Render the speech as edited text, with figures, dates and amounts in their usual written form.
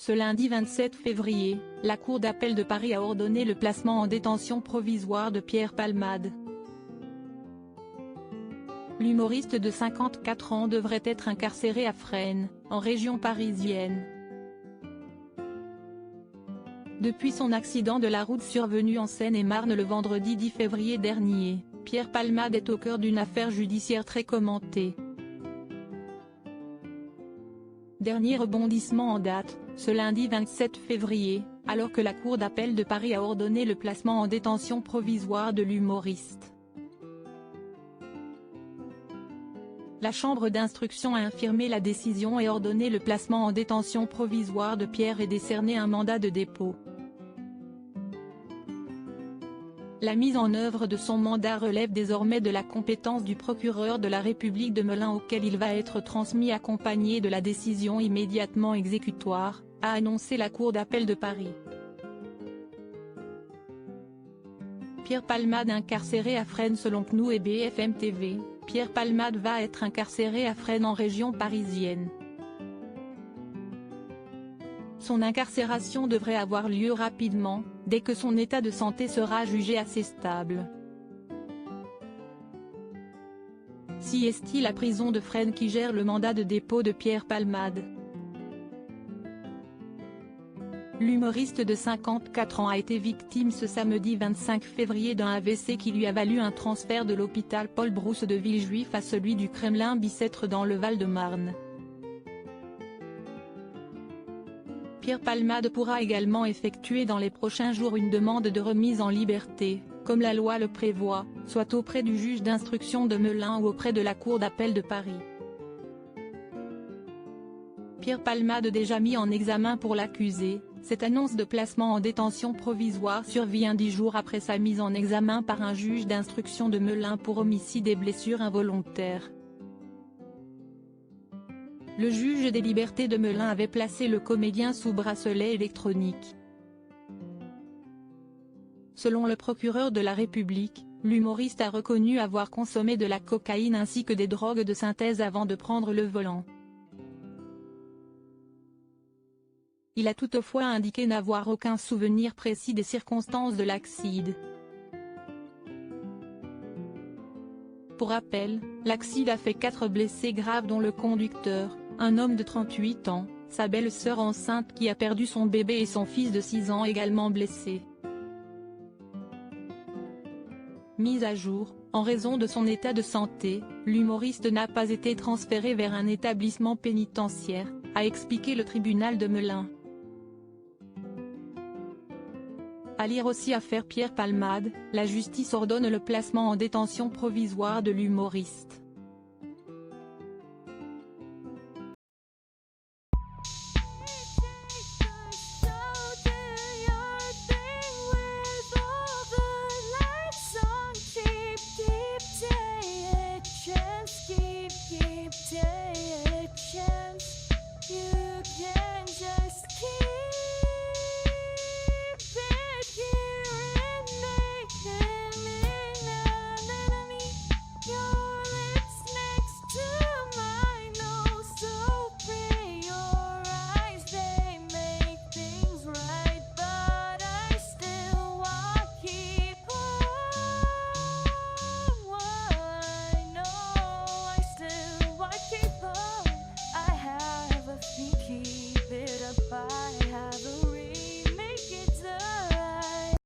Ce lundi 27 février, la Cour d'appel de Paris a ordonné le placement en détention provisoire de Pierre Palmade. L'humoriste de 54 ans devrait être incarcéré à Fresnes, en région parisienne. Depuis son accident de la route survenu en Seine-et-Marne le vendredi 10 février dernier, Pierre Palmade est au cœur d'une affaire judiciaire très commentée. Dernier rebondissement en date, ce lundi 27 février, alors que la Cour d'appel de Paris a ordonné le placement en détention provisoire de l'humoriste. La chambre d'instruction a infirmé la décision et ordonné le placement en détention provisoire de Pierre et décerné un mandat de dépôt. La mise en œuvre de son mandat relève désormais de la compétence du procureur de la République de Melun auquel il va être transmis accompagné de la décision immédiatement exécutoire, a annoncé la Cour d'appel de Paris. Pierre Palmade incarcéré à Fresnes selon CNU et BFM TV, Pierre Palmade va être incarcéré à Fresnes en région parisienne. Son incarcération devrait avoir lieu rapidement, dès que son état de santé sera jugé assez stable. Si est-il la prison de Fresnes qui gère le mandat de dépôt de Pierre Palmade. L'humoriste de 54 ans a été victime ce samedi 25 février d'un AVC qui lui a valu un transfert de l'hôpital Paul Brousse de Villejuif à celui du Kremlin-Bicêtre dans le Val-de-Marne. Pierre Palmade pourra également effectuer dans les prochains jours une demande de remise en liberté, comme la loi le prévoit, soit auprès du juge d'instruction de Melun ou auprès de la Cour d'appel de Paris. Pierre Palmade déjà mis en examen pour l'accusé, cette annonce de placement en détention provisoire survient 10 jours après sa mise en examen par un juge d'instruction de Melun pour homicide et blessures involontaires. Le juge des libertés de Melun avait placé le comédien sous bracelet électronique. Selon le procureur de la République, l'humoriste a reconnu avoir consommé de la cocaïne ainsi que des drogues de synthèse avant de prendre le volant. Il a toutefois indiqué n'avoir aucun souvenir précis des circonstances de l'accident. Pour rappel, l'accident a fait 4 blessés graves dont le conducteur, un homme de 38 ans, sa belle-sœur enceinte qui a perdu son bébé et son fils de 6 ans également blessés. Mise à jour, en raison de son état de santé, l'humoriste n'a pas été transféré vers un établissement pénitentiaire, a expliqué le tribunal de Melun. À lire aussi affaire Pierre Palmade, la justice ordonne le placement en détention provisoire de l'humoriste.